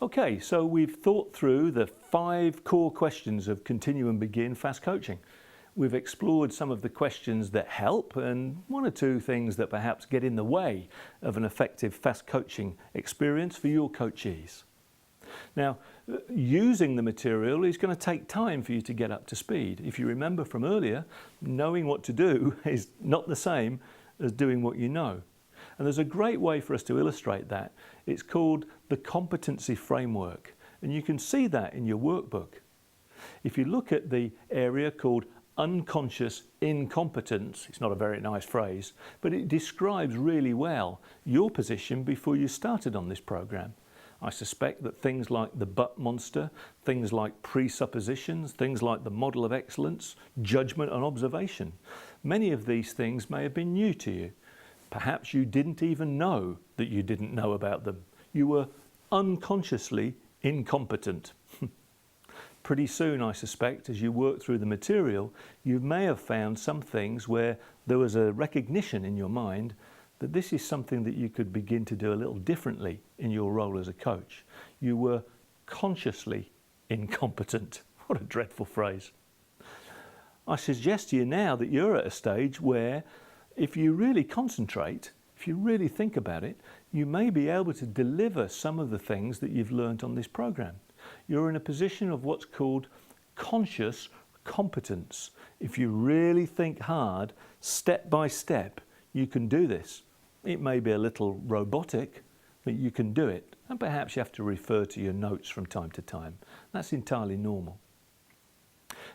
Okay, so we've thought through the 5 core questions of Continue and Begin Fast Coaching. We've explored some of the questions that help and 1 or 2 things that perhaps get in the way of an effective fast coaching experience for your coachees. Now, using the material is going to take time for you to get up to speed. If you remember from earlier, knowing what to do is not the same as doing what you know. And there's a great way for us to illustrate that. It's called the competency framework, and you can see that in your workbook. If you look at the area called unconscious incompetence, it's not a very nice phrase, but it describes really well your position before you started on this program. I suspect that things like the but monster, things like presuppositions, things like the model of excellence, judgment and observation, many of these things may have been new to you. Perhaps you didn't even know that you didn't know about them. You were unconsciously incompetent. Pretty soon, I suspect, as you work through the material, you may have found some things where there was a recognition in your mind that this is something that you could begin to do a little differently in your role as a coach. You were consciously incompetent. What a dreadful phrase. I suggest to you now that you're at a stage where if you really concentrate, if you really think about it, you may be able to deliver some of the things that you've learned on this program. You're in a position of what's called conscious competence. If you really think hard, step by step, you can do this. It may be a little robotic, but you can do it. And perhaps you have to refer to your notes from time to time. That's entirely normal.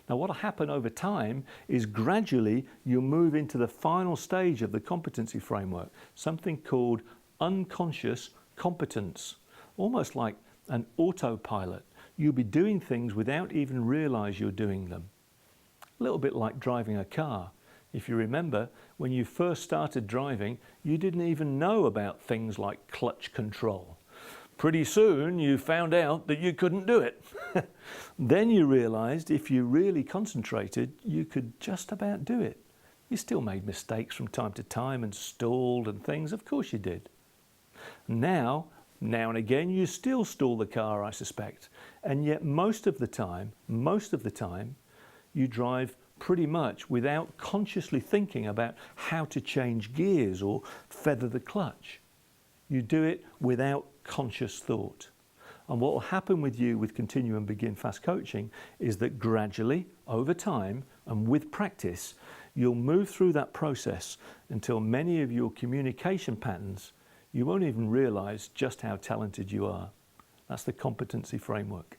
Now, what will happen over time is gradually you'll move into the final stage of the competency framework, something called unconscious competence, almost like an autopilot. You'll be doing things without even realize you're doing them. A little bit like driving a car. If you remember, when you first started driving, you didn't even know about things like clutch control. Pretty soon you found out that you couldn't do it. Then you realized if you really concentrated, you could just about do it. You still made mistakes from time to time and stalled and things, of course you did. Now and again, you still stall the car, I suspect. And yet most of the time, you drive pretty much without consciously thinking about how to change gears or feather the clutch. You do it without conscious thought. And what will happen with you with Continue and Begin Fast Coaching is that gradually, over time and with practice, you'll move through that process until many of your communication patterns, you won't even realize just how talented you are. That's the competency framework.